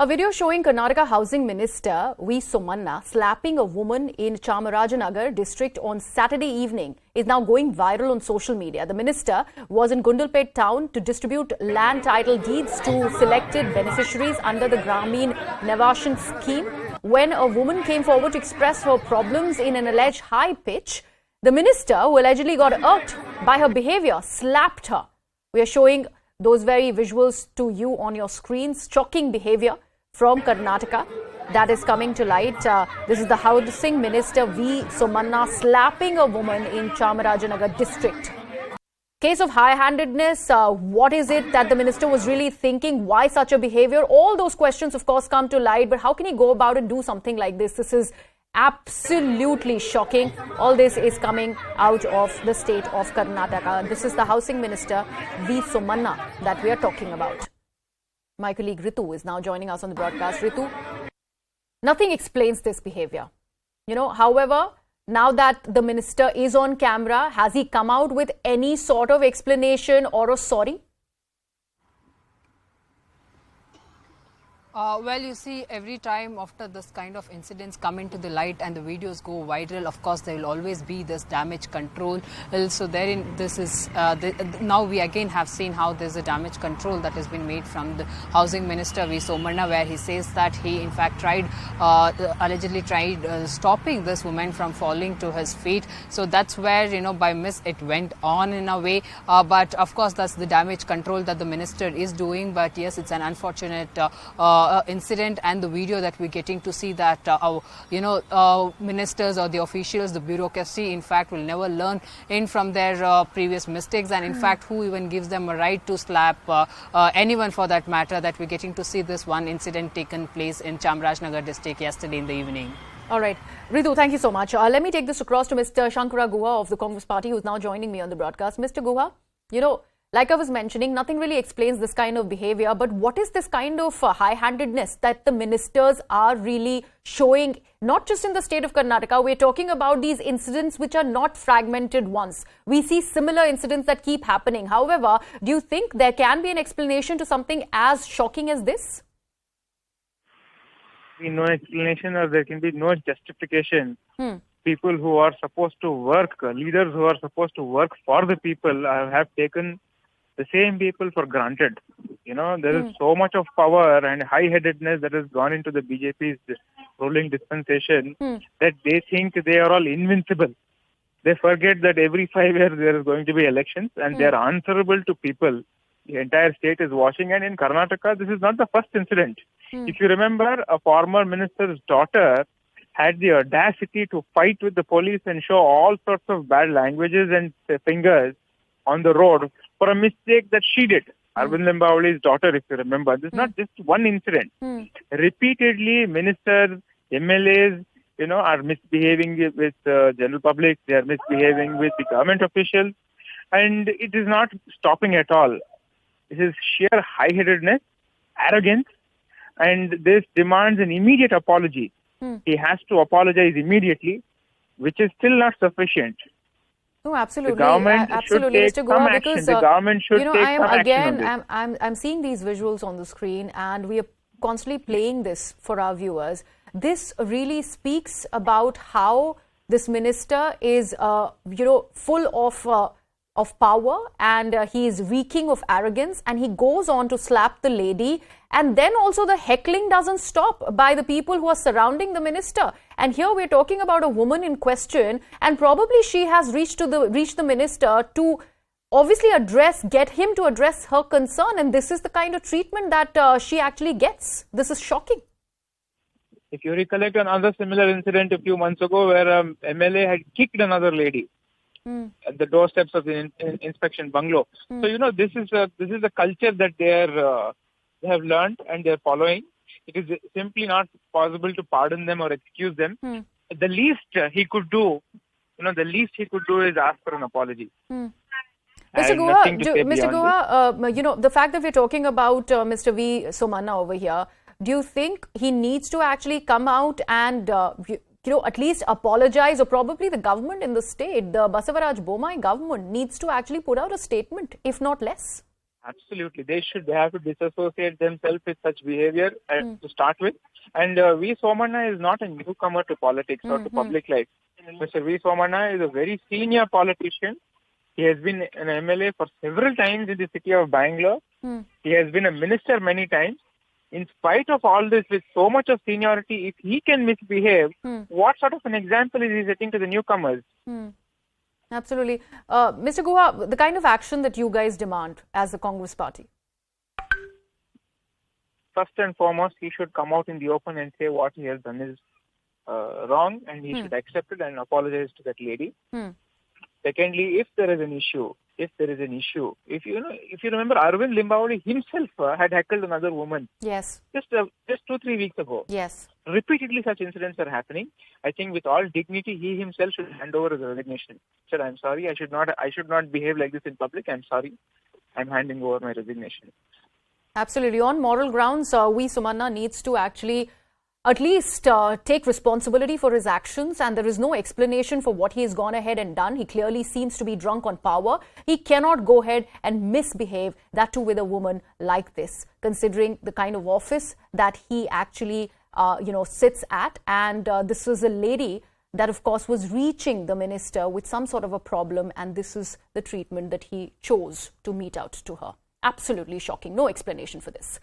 A video showing Karnataka Housing Minister v.somanna slapping a woman in Chamrajanagar district on Saturday evening is now going viral on social media. The minister was in Gundalpet town to distribute land title deeds to selected beneficiaries under the Grameen Nevashan scheme. When a woman came forward to express her problems in an alleged high pitch, the minister, who allegedly got irked by her behavior, slapped her. We are showing those very visuals to you on your screens. Shocking behavior from Karnataka that is coming to light. This is the Housing Minister v.somanna slapping a woman in Chamrajanagar district. Case of high-handedness, what is it that the minister was really thinking? Why such a behavior? All those questions, of course, come to light. But how can he go about and do something like this? This is absolutely shocking. All this is coming out of the state of Karnataka. This is the Housing Minister v.somanna that we are talking about. My colleague Ritu is now joining us on the broadcast. Ritu, nothing explains this behavior. However, now that the minister is on camera, has he come out with any sort of explanation or a sorry? Well, you see, every time after this kind of incidents come into the light and the videos go viral, of course, there will always be this damage control. So therein, this is now we again have seen how there's a damage control that has been made from the Housing Minister v.somanna, where he says that he in fact allegedly tried stopping this woman from falling to his feet. So that's where, by miss it went on in a way. But of course, that's the damage control that the minister is doing. But yes, it's an unfortunate incident, and the video that we're getting to see that ministers or the officials, the bureaucracy, in fact, will never learn from their previous mistakes, and in fact, who even gives them a right to slap anyone for that matter, that we're getting to see this one incident taken place in Chamrajanagar district yesterday in the evening. All right. Ritu, thank you so much. Let me take this across to Mr. Sankara Guha of the Congress Party, who's now joining me on the broadcast. Mr. Guha, like I was mentioning, nothing really explains this kind of behavior, but what is this kind of high-handedness that the ministers are really showing, not just in the state of Karnataka? We're talking about these incidents which are not fragmented ones. We see similar incidents that keep happening. However, do you think there can be an explanation to something as shocking as this? No explanation, or there can be no justification. People who are supposed to work, leaders who are supposed to work for the people, have taken the same people for granted. There is so much of power and high-headedness that has gone into the BJP's ruling dispensation that they think they are all invincible. They forget that every 5 years there is going to be elections, and they are answerable to people. The entire state is watching, and in Karnataka, this is not the first incident. If you remember, a former minister's daughter had the audacity to fight with the police and show all sorts of bad languages and fingers on the road for a mistake that she did. Arvind Limbavali's daughter, if you remember. This is not just one incident. Repeatedly, ministers, MLAs, are misbehaving with the general public. They are misbehaving with the government officials. And it is not stopping at all. This is sheer high-headedness, arrogance, and this demands an immediate apology. He has to apologize immediately, which is still not sufficient. No, absolutely. The government absolutely, should take Mr. Guha, some action. because the government should take some action on this. I'm seeing these visuals on the screen, and we are constantly playing this for our viewers. This really speaks about how this minister is, full of power, and he is reeking of arrogance, and he goes on to slap the lady, and then also the heckling doesn't stop by the people who are surrounding the minister. And here we're talking about a woman in question, and probably she has reached the minister to obviously get him to address her concern, and this is the kind of treatment that she actually gets. This is shocking. If you recollect another similar incident a few months ago, where MLA had kicked another lady at the doorsteps of the inspection bungalow. So this is a culture that they have learned and they are following. It is simply not possible to pardon them or excuse them. The least he could do, is ask for an apology. Mr. Guha, the fact that we're talking about Mr. v.somanna over here, do you think he needs to actually come out and at least apologize, or probably the government in the state, the Basavaraj Bommai government, needs to actually put out a statement, if not less? Absolutely. They have to disassociate themselves with such behavior to start with. And V. Somanna is not a newcomer to politics or to public life. Mr. V. Somanna is a very senior politician. He has been an MLA for several times in the city of Bangalore. He has been a minister many times. In spite of all this, with so much of seniority, if he can misbehave, what sort of an example is he setting to the newcomers? Absolutely. Mr. Guha, the kind of action that you guys demand as the Congress party? First and foremost, he should come out in the open and say what he has done is wrong, and he should accept it and apologize to that lady. Secondly, if there is an issue, if you remember, Arvind Limbavadi himself had heckled another woman. Yes. Just 2-3 weeks ago. Yes. Repeatedly, such incidents are happening. I think with all dignity, he himself should hand over his resignation. Sir, I'm sorry. I should not behave like this in public. I'm sorry. I'm handing over my resignation. Absolutely. On moral grounds, V. Somanna needs to actually at least take responsibility for his actions, and there is no explanation for what he has gone ahead and done. He clearly seems to be drunk on power. He cannot go ahead and misbehave, that too with a woman like this, considering the kind of office that he actually sits at. And this was a lady that, of course, was reaching the minister with some sort of a problem, and this is the treatment that he chose to mete out to her. Absolutely shocking. No explanation for this.